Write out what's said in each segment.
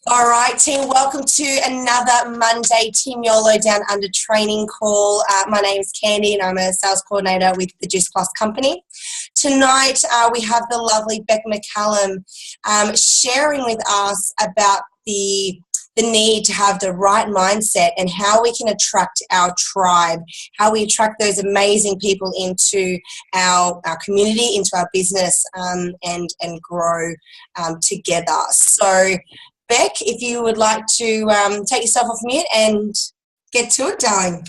All right, team, welcome to another Monday Team YOLO Down Under training call. My name is Candy and I'm a sales coordinator with the Juice Plus company. Tonight, we have the lovely Beck McCallum sharing with us about the need to have the right mindset and how we can attract our tribe, how we attract those amazing people into our community, into our business, and grow together. So, Beck, if you would like to take yourself off mute and get to it, darling.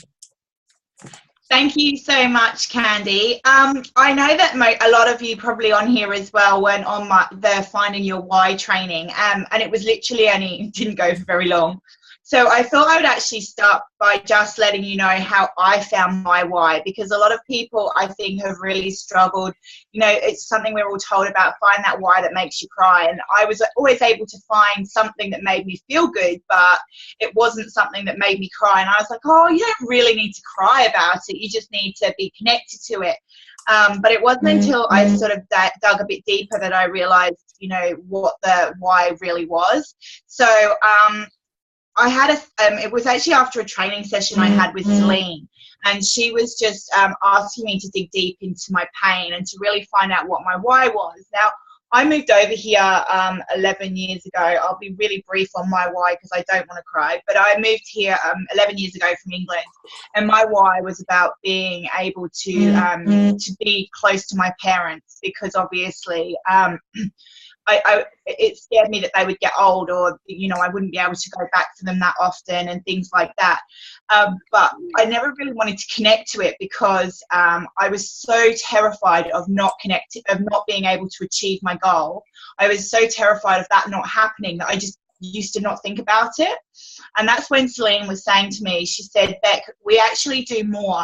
Thank you so much, Candy. I know that a lot of you probably on here as well went on the Finding Your Why training, and it was literally it didn't go for very long. So I thought I would actually start by just letting you know how I found my why, because a lot of people, I think, have really struggled. You know, it's something we're all told about, find that why that makes you cry. And I was always able to find something that made me feel good, but it wasn't something that made me cry. And I was like, oh, you don't really need to cry about it. You just need to be connected to it. But it wasn't until I sort of dug a bit deeper that I realized, you know, what the why really was. So, I had it was actually after a training session I had with Celine, and she was just asking me to dig deep into my pain and to really find out what my why was. Now, I moved over here 11 years ago. I'll be really brief on my why because I don't want to cry, but I moved here 11 years ago from England, and my why was about being able to be close to my parents, because obviously it scared me that they would get old, or, you know, I wouldn't be able to go back to them that often and things like that. But I never really wanted to connect to it because I was so terrified of not being able to achieve my goal. I was so terrified of that not happening that I just used to not think about it. And that's when Celine was saying to me, she said, Beck, we actually do more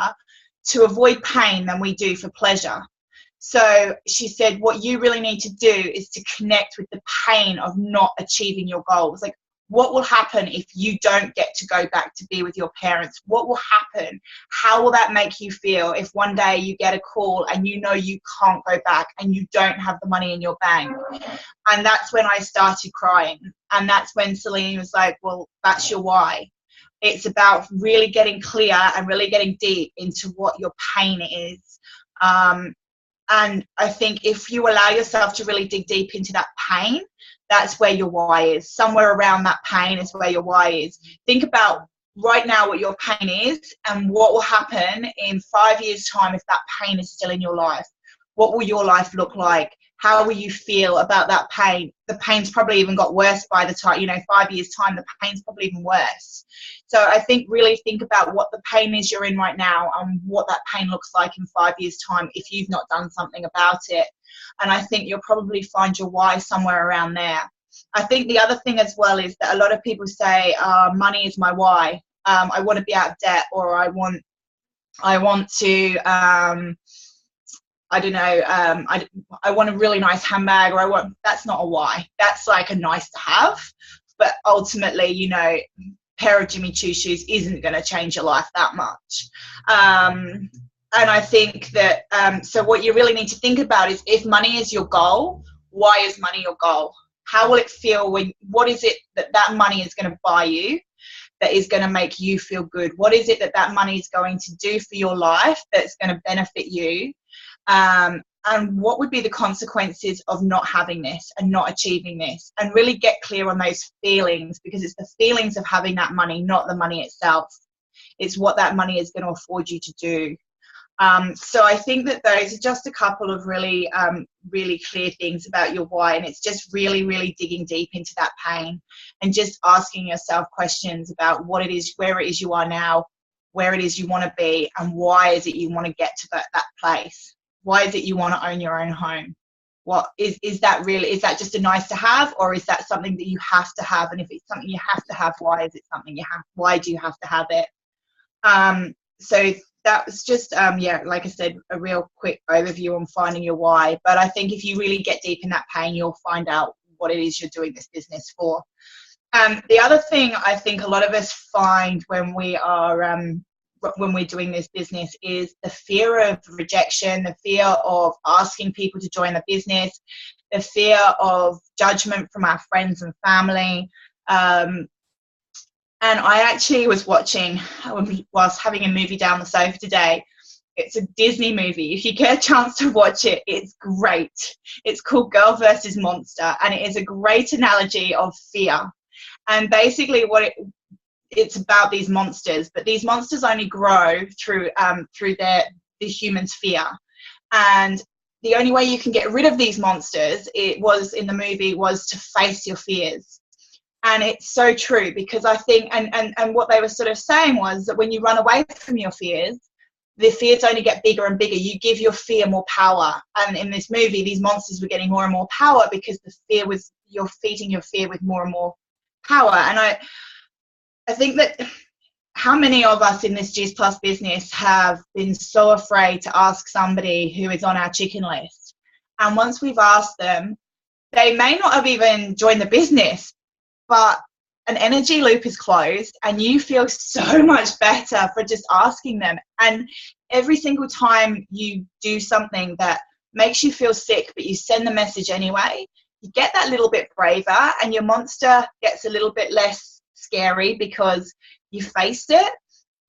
to avoid pain than we do for pleasure. So she said, what you really need to do is to connect with the pain of not achieving your goals. Like, what will happen if you don't get to go back to be with your parents? What will happen? How will that make you feel if one day you get a call and you know you can't go back and you don't have the money in your bank? And that's when I started crying. And that's when Celine was like, well, that's your why. It's about really getting clear and really getting deep into what your pain is. And I think if you allow yourself to really dig deep into that pain, that's where your why is. Somewhere around that pain is where your why is. Think about right now what your pain is and what will happen in 5 years' time if that pain is still in your life. What will your life look like? How will you feel about that pain? The pain's probably even got worse by the time, 5 years' time, the pain's probably even worse. So I think really think about what the pain is you're in right now and what that pain looks like in 5 years' time if you've not done something about it. And I think you'll probably find your why somewhere around there. I think the other thing as well is that a lot of people say, money is my why. I want to be out of debt, or I want to, I don't know, I want a really nice handbag, or that's not a why. That's like a nice to have. But ultimately, pair of Jimmy Choo shoes isn't going to change your life that much. And I think that, so what you really need to think about is, if money is your goal, why is money your goal? How will it feel what is it that money is going to buy you that is going to make you feel good? What is it that money is going to do for your life that's going to benefit you? And what would be the consequences of not having this and not achieving this? And really get clear on those feelings, because it's the feelings of having that money, not the money itself. It's what that money is going to afford you to do. So I think that those are just a couple of really, really clear things about your why. And it's just really, really digging deep into that pain and just asking yourself questions about what it is, where it is you are now, where it is you want to be, and why is it you want to get to that place? Why is it you want to own your own home? What is that really? Is that just a nice to have, or is that something that you have to have? And if it's something you have to have, why is it something you have? Why do you have to have it? So that was just, like I said, a real quick overview on finding your why. But I think if you really get deep in that pain, you'll find out what it is you're doing this business for. The other thing I think a lot of us find when we are when we're doing this business is the fear of rejection, the fear of asking people to join the business, the fear of judgment from our friends and family, And I actually was watching, whilst having a movie down the sofa today. It's a Disney movie. If you get a chance to watch it, it's great. It's called Girl versus Monster, and it is a great analogy of fear. And basically what it's about these monsters, but these monsters only grow through the human's fear. And the only way you can get rid of these monsters, it was in the movie, was to face your fears. And it's so true, because I think, and what they were sort of saying was that when you run away from your fears, the fears only get bigger and bigger. You give your fear more power. And in this movie, these monsters were getting more and more power because the fear was, you're feeding your fear with more and more power. And I think that how many of us in this Juice Plus business have been so afraid to ask somebody who is on our chicken list? And once we've asked them, they may not have even joined the business, but an energy loop is closed and you feel so much better for just asking them. And every single time you do something that makes you feel sick, but you send the message anyway, you get that little bit braver and your monster gets a little bit less scary because you faced it.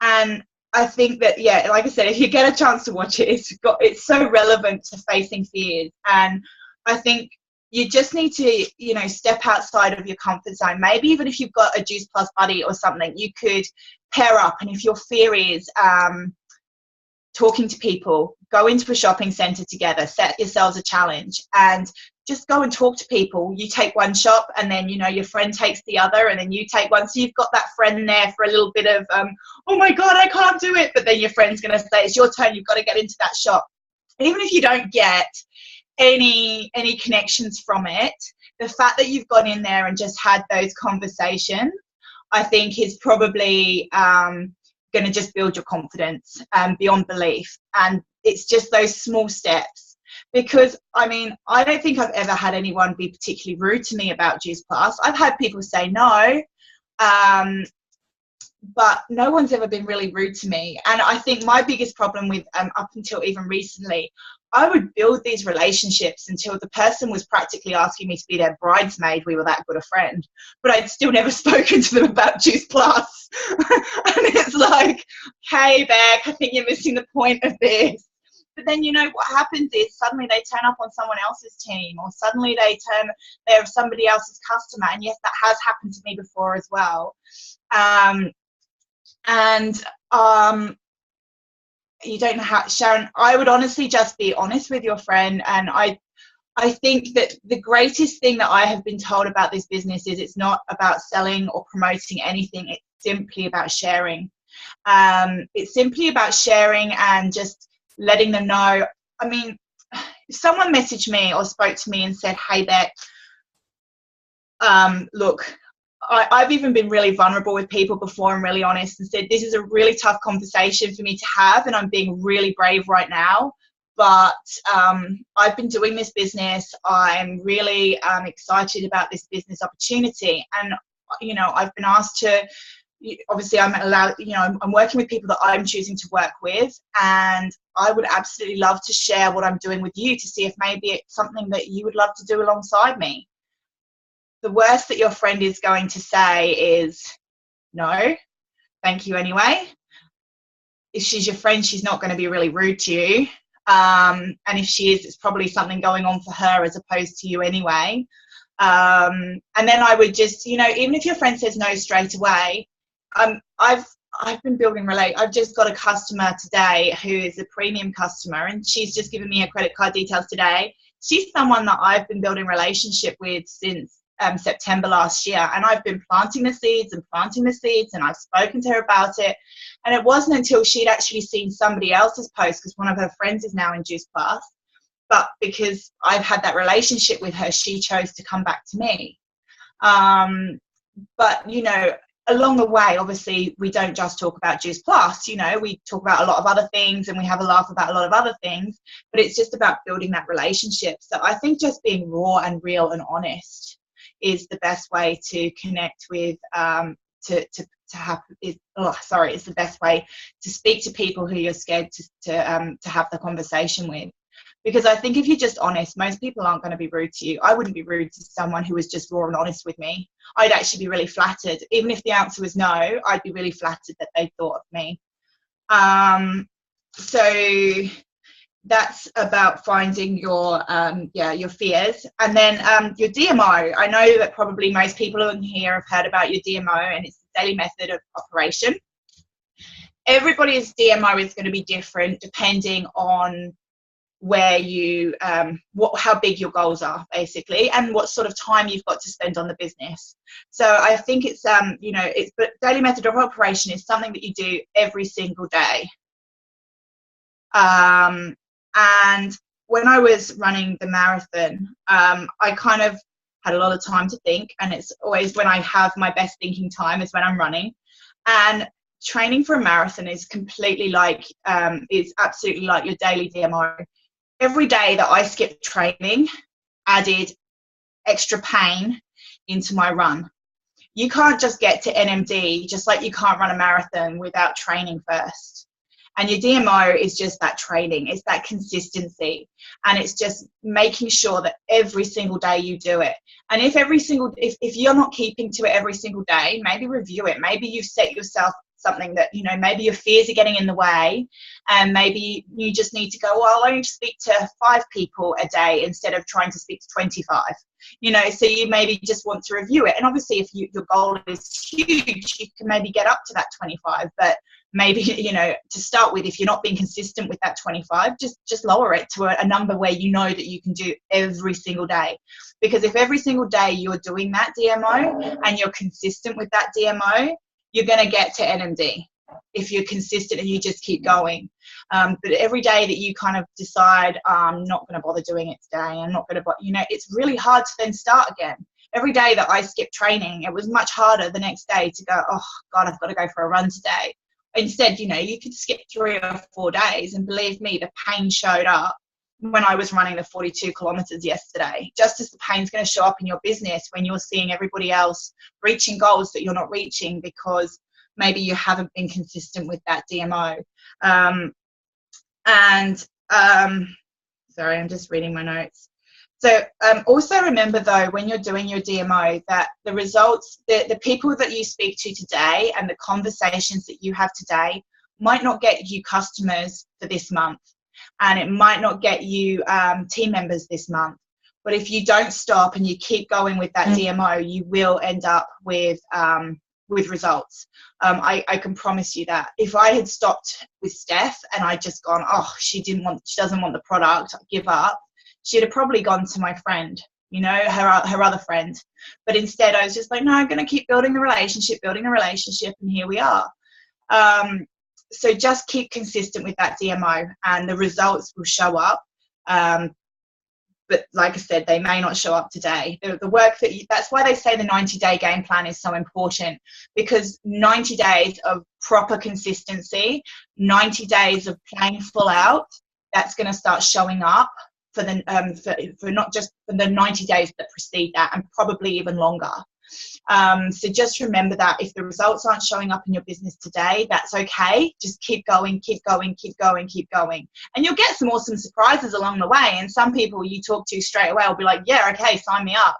And I think that, yeah, like I said, if you get a chance to watch it, it's so relevant to facing fears. And I think you just need to, step outside of your comfort zone. Maybe even if you've got a Juice Plus buddy or something, you could pair up. And if your fear is talking to people, go into a shopping centre together, set yourselves a challenge and just go and talk to people. You take one shop and then, your friend takes the other and then you take one. So you've got that friend there for a little bit of, oh my God, I can't do it. But then your friend's going to say, it's your turn. You've got to get into that shop. Even if you don't get any connections from it, the fact that you've gone in there and just had those conversations, I think is probably going to just build your confidence beyond belief. And it's just those small steps, because I don't think I've ever had anyone be particularly rude to me about Juice Plus. I've had people say no, but no one's ever been really rude to me. And I think my biggest problem with up until even recently, I would build these relationships until the person was practically asking me to be their bridesmaid. We were that good a friend, but I'd still never spoken to them about Juice Plus. And it's like, okay, Beck, I think you're missing the point of this. But then, what happens is suddenly they turn up on someone else's team, or suddenly they're somebody else's customer. And yes, that has happened to me before as well. You don't know how, Sharon, I would honestly just be honest with your friend. And I think that the greatest thing that I have been told about this business is it's not about selling or promoting anything. It's simply about sharing. It's simply about sharing and just letting them know. If someone messaged me or spoke to me and said, hey, Beck, look, I've even been really vulnerable with people before and really honest and said, this is a really tough conversation for me to have and I'm being really brave right now, but I've been doing this business. I'm really excited about this business opportunity. And, I've been asked to, obviously I'm allowed, I'm working with people that I'm choosing to work with, and I would absolutely love to share what I'm doing with you to see if maybe it's something that you would love to do alongside me. The worst that your friend is going to say is, no, thank you anyway. If she's your friend, she's not going to be really rude to you. And if she is, it's probably something going on for her as opposed to you anyway. And then I would just, even if your friend says no straight away, I've been building I've just got a customer today who is a premium customer, and she's just given me her credit card details today. She's someone that I've been building relationship with since September last year, and I've been planting the seeds, and I've spoken to her about it. And it wasn't until she'd actually seen somebody else's post, because one of her friends is now in Juice Plus, but because I've had that relationship with her, she chose to come back to me. But along the way, obviously we don't just talk about Juice Plus, we talk about a lot of other things and we have a laugh about a lot of other things, but it's just about building that relationship. So I think just being raw and real and honest is the best way to connect with, is the best way to speak to people who you're scared to have the conversation with. Because I think if you're just honest, most people aren't going to be rude to you. I wouldn't be rude to someone who was just raw and honest with me. I'd actually be really flattered. Even if the answer was no, I'd be really flattered that they thought of me. So that's about finding your fears. And then your DMO. I know that probably most people in here have heard about your DMO, and it's the daily method of operation. Everybody's DMO is going to be different depending on where you how big your goals are, basically, and what sort of time you've got to spend on the business. So I think it's but daily method of operation is something that you do every single day. And when I was running the marathon, I kind of had a lot of time to think, and it's always when I have my best thinking time is when I'm running. And training for a marathon is completely is absolutely like your daily DMO. Every day that I skipped training added extra pain into my run. You can't just get to NMD, just like you can't run a marathon without training first. And your DMO is just that training. It's that consistency. And it's just making sure that every single day you do it. And if you're not keeping to it every single day, maybe review it. Maybe you've set yourself something that, maybe your fears are getting in the way, and maybe you just need to go, well, I'll only speak to 5 people a day instead of trying to speak to 25. So you maybe just want to review it. And obviously if your goal is huge, you can maybe get up to that 25, but maybe, to start with, if you're not being consistent with that 25, just lower it to a number where you know that you can do every single day. Because if every single day you're doing that DMO and you're consistent with that DMO, you're going to get to NMD if you're consistent and you just keep going. But every day that you kind of decide, I'm not going to bother doing it today, I'm not going to, it's really hard to then start again. Every day that I skipped training, it was much harder the next day to go, oh God, I've got to go for a run today. Instead, you could skip 3 or 4 days, and believe me, the pain showed up when I was running the 42 kilometers yesterday. Just as the pain's going to show up in your business when you're seeing everybody else reaching goals that you're not reaching because maybe you haven't been consistent with that DMO. Sorry, I'm just reading my notes. So also remember, though, when you're doing your DMO, that the results, the people that you speak to today and the conversations that you have today might not get you customers for this month, and it might not get you team members this month. But if you don't stop and you keep going with that DMO, you will end up with results. I can promise you that. If I had stopped with Steph and I'd just gone, oh, she doesn't want the product, give up, she'd have probably gone to my friend, her other friend. But instead I was just like, no, I'm going to keep building the relationship, and here we are. So just keep consistent with that DMO and the results will show up. But like I said, they may not show up today. The work that's why they say the 90-day game plan is so important, because 90 days of proper consistency, 90 days of playing full out, that's going to start showing up for not just for the 90 days that precede that, and probably even longer. So just remember that if the results aren't showing up in your business today, that's okay. Just keep going, and you'll get some awesome surprises along the way. And some people you talk to straight away will be like, yeah, okay, sign me up.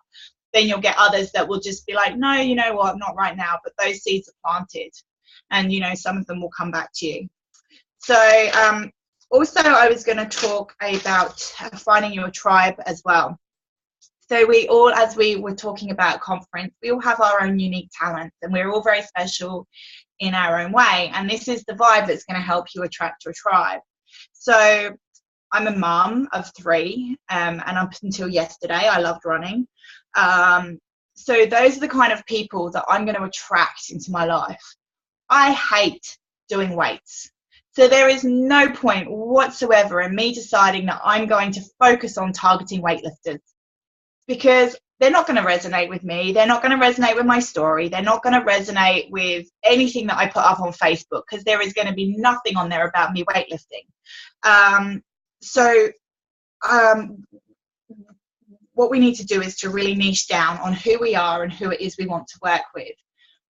Then you'll get others that will just be like, no, you know what, not right now. But those seeds are planted, and some of them will come back to you. So also I was going to talk about finding your tribe as well. So we all, as we were talking about conference, we all have our own unique talents, and we're all very special in our own way. And this is the vibe that's going to help you attract your tribe. So I'm a mum of 3, and up until yesterday, I loved running. So those are the kind of people that I'm going to attract into my life. I hate doing weights. So there is no point whatsoever in me deciding that I'm going to focus on targeting weightlifters, because they're not going to resonate with me. They're not going to resonate with my story. They're not going to resonate with anything that I put up on Facebook, because there is going to be nothing on there about me weightlifting. What we need to do is to really niche down on who we are and who it is we want to work with.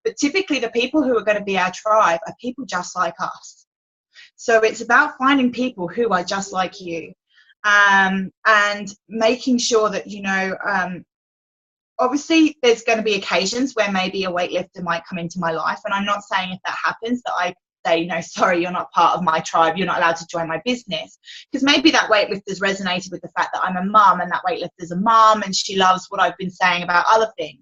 But typically the people who are going to be our tribe are people just like us. So it's about finding people who are just like you. and making sure that, you know, obviously there's going to be occasions where maybe a weightlifter might come into my life, and I'm not saying if that happens that I say, no, sorry, you're not part of my tribe, you're not allowed to join my business, because maybe that weightlifter's resonated with the fact that I'm a mum, and that weightlifter's a mum and she loves what I've been saying about other things.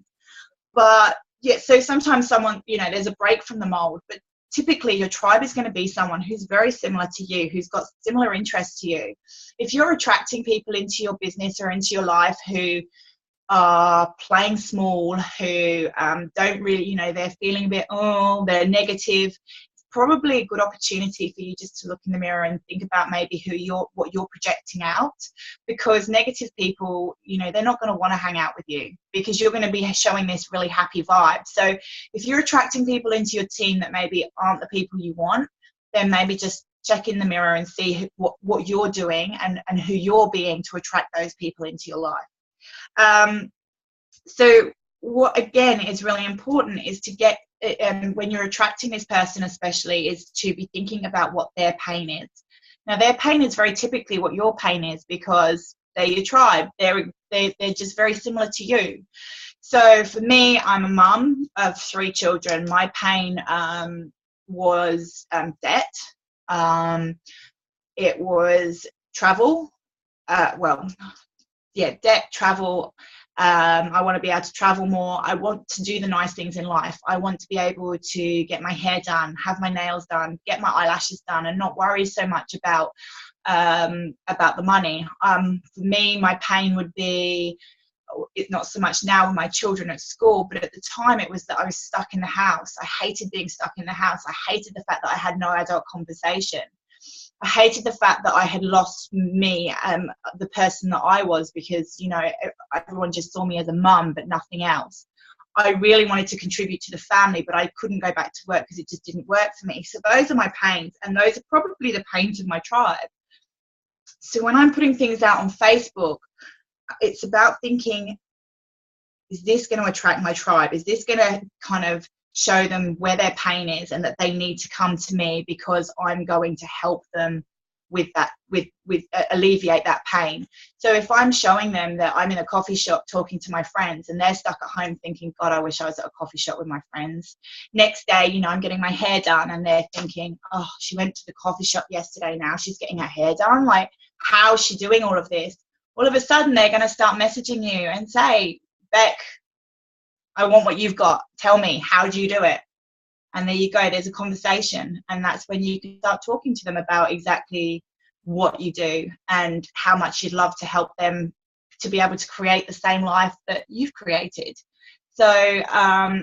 But yeah, so sometimes someone, you know, there's a break from the mold, but typically your tribe is going to be someone who's very similar to you, who's got similar interests to you. If you're attracting people into your business or into your life who are playing small, who don't really, you know, they're feeling a bit, oh, they're negative, it's probably a good opportunity for you just to look in the mirror and think about maybe what you're projecting out, because negative people, you know, they're not going to want to hang out with you because you're going to be showing this really happy vibe. So if you're attracting people into your team that maybe aren't the people you want, then maybe just check in the mirror and see what you're doing and who you're being to attract those people into your life. So what again is really important is to get, when you're attracting this person especially, is to be thinking about what their pain is. Now their pain is very typically what your pain is, because they're your tribe, they're just very similar to you. So for me, I'm a mum of 3 children. My pain was debt, it was travel, debt, travel. I want to be able to travel more. I want to do the nice things in life. I want to be able to get my hair done, have my nails done, get my eyelashes done, and not worry so much about the money. For me, my pain would be, it's not so much now with my children at school, but at the time it was that I was stuck in the house. I hated being stuck in the house. I hated the fact that I had no adult conversation. I hated the fact that I had lost me, the person that I was, because, you know, everyone just saw me as a mum, but nothing else. I really wanted to contribute to the family, but I couldn't go back to work because it just didn't work for me. So those are my pains, and those are probably the pains of my tribe. So when I'm putting things out on Facebook, it's about thinking, is this going to attract my tribe? Is this going to kind of show them where their pain is and that they need to come to me because I'm going to help them with that, with alleviate that pain. So if I'm showing them that I'm in a coffee shop talking to my friends and they're stuck at home thinking, God, I wish I was at a coffee shop with my friends. Next day, you know, I'm getting my hair done and they're thinking, oh, she went to the coffee shop yesterday, now she's getting her hair done. Like, how is she doing all of this? All of a sudden, they're going to start messaging you and say, Beck, I want what you've got. Tell me, how do you do it? And there you go, there's a conversation. And that's when you can start talking to them about exactly what you do and how much you'd love to help them to be able to create the same life that you've created. So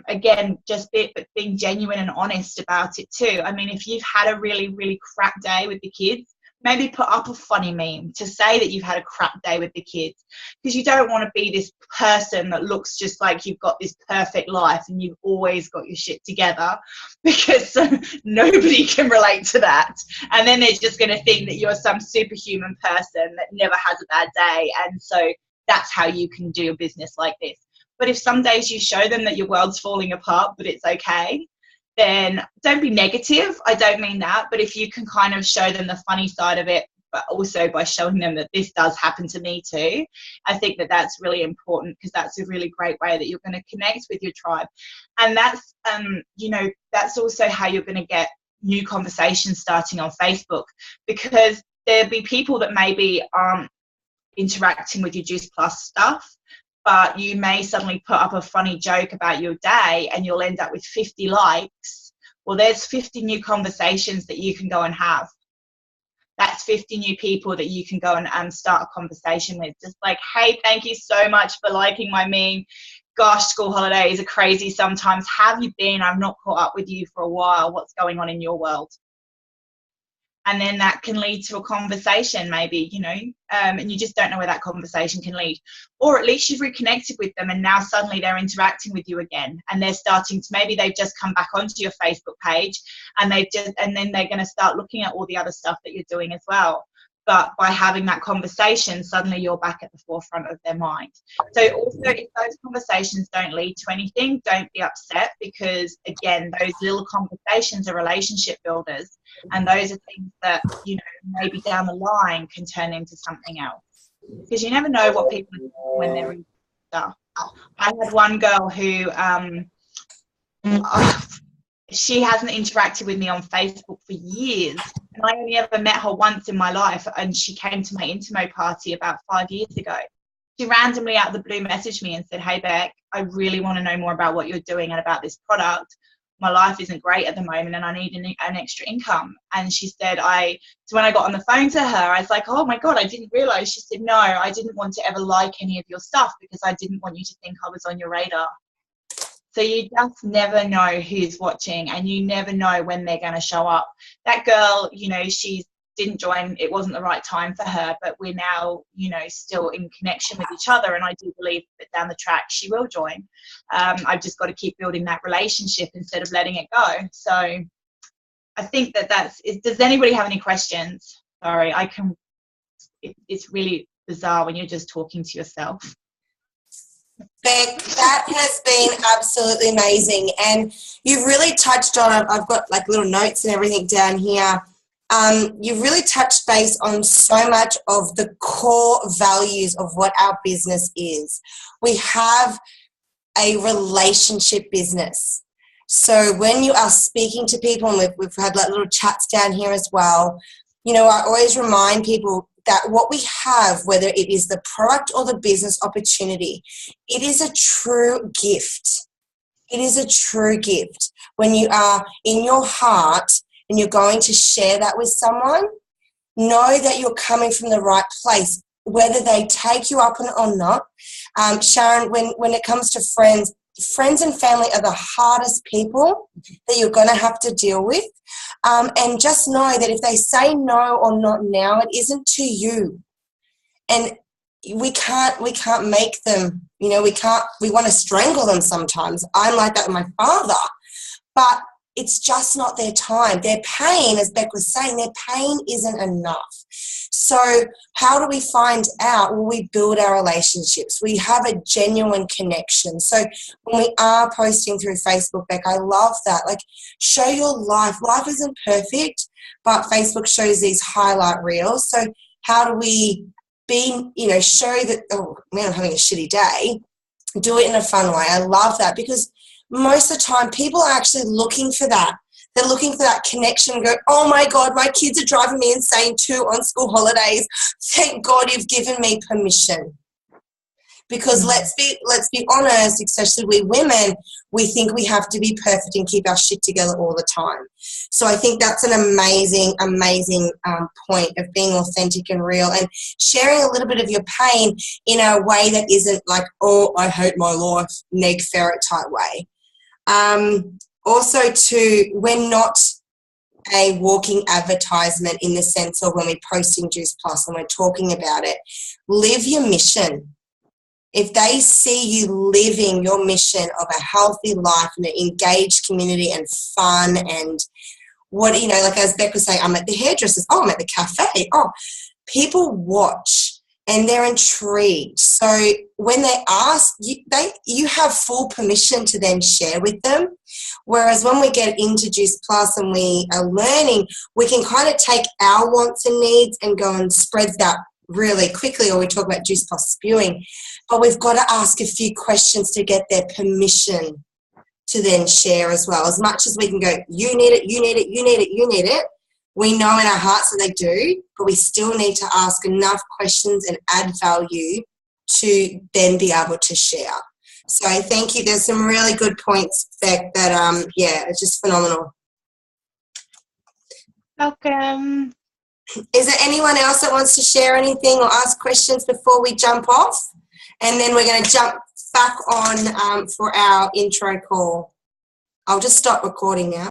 again, just being genuine and honest about it too. I mean, if you've had a really, really crap day with the kids, maybe put up a funny meme to say that you've had a crap day with the kids, because you don't want to be this person that looks just like you've got this perfect life and you've always got your shit together, because nobody can relate to that. And then they're just going to think that you're some superhuman person that never has a bad day. And so that's how you can do a business like this. But if some days you show them that your world's falling apart, but it's okay, then don't be negative. I don't mean that, but if you can kind of show them the funny side of it, but also by showing them that this does happen to me too, I think that that's really important, because that's a really great way that you're going to connect with your tribe. And that's, you know, that's also how you're going to get new conversations starting on Facebook, because there'll be people that maybe aren't interacting with your Juice Plus stuff, but you may suddenly put up a funny joke about your day and you'll end up with 50 likes. Well, there's 50 new conversations that you can go and have. That's 50 new people that you can go and start a conversation with. Just like, hey, thank you so much for liking my meme. Gosh, school holidays are crazy sometimes. How have you been? I've not caught up with you for a while. What's going on in your world? And then that can lead to a conversation maybe, you know, and you just don't know where that conversation can lead. Or at least you've reconnected with them and now suddenly they're interacting with you again, and they're starting to, maybe they've just come back onto your Facebook page and then they're going to start looking at all the other stuff that you're doing as well. but by having that conversation, suddenly you're back at the forefront of their mind. So also, if those conversations don't lead to anything, don't be upset, because again, those little conversations are relationship builders, and those are things that, you know, maybe down the line can turn into something else, because you never know what people are doing when they're in stuff. I had one girl who she hasn't interacted with me on Facebook for years, and I only ever met her once in my life, and she came to my Intimo party about 5 years ago. She randomly out of the blue messaged me and said, "Hey Beck, I really want to know more about what you're doing and about this product. My life isn't great at the moment and I need an extra income." And she said, so when I got on the phone to her, I was like, "Oh my God, I didn't realize." She said, "No, I didn't want to ever like any of your stuff because I didn't want you to think I was on your radar." So you just never know who's watching, and you never know when they're going to show up. That girl, you know, she didn't join. It wasn't the right time for her, but we're now, you know, still in connection with each other. And I do believe that down the track she will join. I've just got to keep building that relationship instead of letting it go. So I think that's it. Does anybody have any questions? Sorry, it's really bizarre when you're just talking to yourself. Beck, that has been absolutely amazing, and you've really touched on it. I've got like little notes and everything down here. You've really touched base on so much of the core values of what our business is. We have a relationship business. So when you are speaking to people, and we've had like little chats down here as well, you know, I always remind people that what we have, whether it is the product or the business opportunity, it is a true gift. It is a true gift. When you are in your heart and you're going to share that with someone, know that you're coming from the right place, whether they take you up on it or not. Sharon, when it comes to friends and family are the hardest people that you're going to have to deal with. And just know that if they say no or not now, it isn't to you. And we can't make them, you know, we want to strangle them sometimes. I'm like that with my father. But it's just not their time. Their pain, as Beck was saying, their pain isn't enough. So how do we find out? Well, we build our relationships. We have a genuine connection. So when we are posting through Facebook, Beck, I love that. Like, show your life. Life isn't perfect, but Facebook shows these highlight reels. So how do we show that, oh, man, I'm having a shitty day. Do it in a fun way. I love that, because most of the time people are actually looking for that. They're looking for that connection and go, "Oh my God, my kids are driving me insane too on school holidays. Thank God you've given me permission." Because let's be honest, especially we women, we think we have to be perfect and keep our shit together all the time. So I think that's an amazing, amazing point of being authentic and real and sharing a little bit of your pain in a way that isn't like, "Oh, I hate my life," neg ferret type way. Also, too, we're not a walking advertisement in the sense of when we're posting Juice Plus and we're talking about it. Live your mission. If they see you living your mission of a healthy life and an engaged community and fun and what, you know, like as Beck was saying, I'm at the hairdressers, oh, I'm at the cafe, oh, people watch and they're intrigued. So when they ask, you have full permission to then share with them. Whereas when we get into Juice Plus and we are learning, we can kind of take our wants and needs and go and spread that really quickly, or we talk about Juice Plus spewing. But we've got to ask a few questions to get their permission to then share as well. As much as we can go, "You need it, you need it, you need it, you need it," we know in our hearts that they do, but we still need to ask enough questions and add value to then be able to share. So thank you. There's some really good points, Beck, that, it's just phenomenal. Welcome. Is there anyone else that wants to share anything or ask questions before we jump off? And then we're going to jump back on for our intro call. I'll just stop recording now.